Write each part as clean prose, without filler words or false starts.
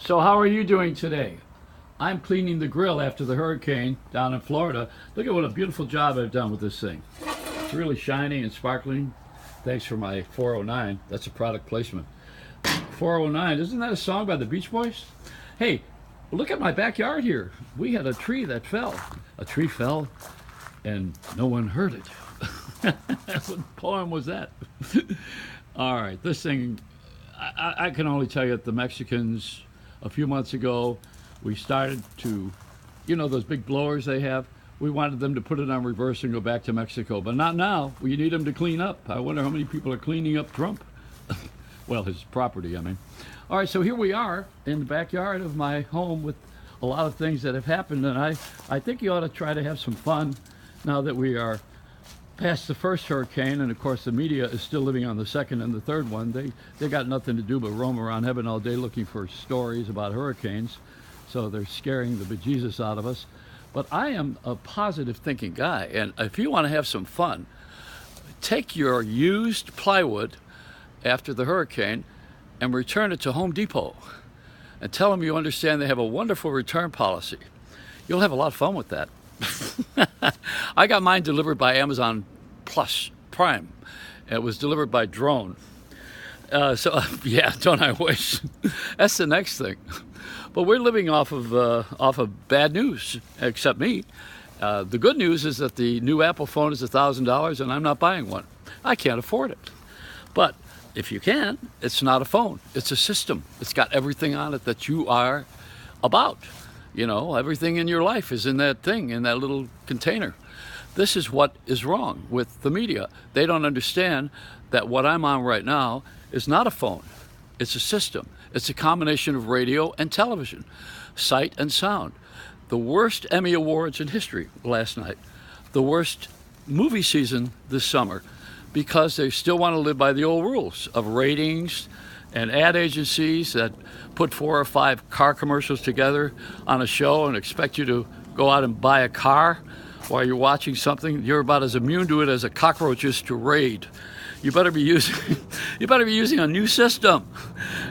So how are you doing today? I'm cleaning the grill after the hurricane down in Florida. Look at what a beautiful job I've done with this thing. It's really shiny and sparkling. Thanks for my 409. That's a product placement. 409, isn't that a song by the Beach Boys? Hey, look at my backyard here. We had a tree that fell. A tree fell and no one heard it. What poem was that? All right, this thing, I can only tell you that the Mexicans, a few months ago, we started to, you know those big blowers they have? We wanted them to put it on reverse and go back to Mexico, but not now. We need them to clean up. I wonder how many people are cleaning up Trump. Well, his property, I mean. All right, so here we are in the backyard of my home with a lot of things that have happened, and I think you ought to try to have some fun now that we are past the first hurricane, and of course the media is still living on the second and the third one. They got nothing to do but roam around heaven all day looking for stories about hurricanes, so they're scaring the bejesus out of us. But I am a positive thinking guy, and if you want to have some fun, take your used plywood after the hurricane and return it to Home Depot and tell them you understand they have a wonderful return policy. You'll have a lot of fun with that. I got mine delivered by Amazon Plus Prime. It was delivered by drone. Yeah, don't I wish? That's the next thing. But we're living off of bad news, except me. The good news is that the new Apple phone is $1,000 and I'm not buying one. I can't afford it. But if you can, it's not a phone. It's a system. It's got everything on it that you are about. You know, everything in your life is in that thing, in that little container. This is what is wrong with the media. They don't understand that what I'm on right now is not a phone. It's a system. It's a combination of radio and television, sight and sound. The worst Emmy Awards in history last night. The worst movie season this summer, because they still want to live by the old rules of ratings and ad agencies that put 4 or 5 car commercials together on a show and expect you to go out and buy a car while you're watching something. You're about as immune to it as a cockroach is to raid. You better be using a new system.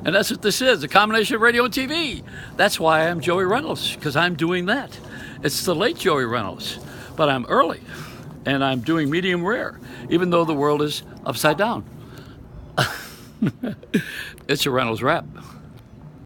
And that's what this is, a combination of radio and TV. That's why I'm Joey Reynolds, because I'm doing that. It's the late Joey Reynolds, but I'm early, and I'm doing medium rare, even though the world is upside down. It's a Reynolds rap.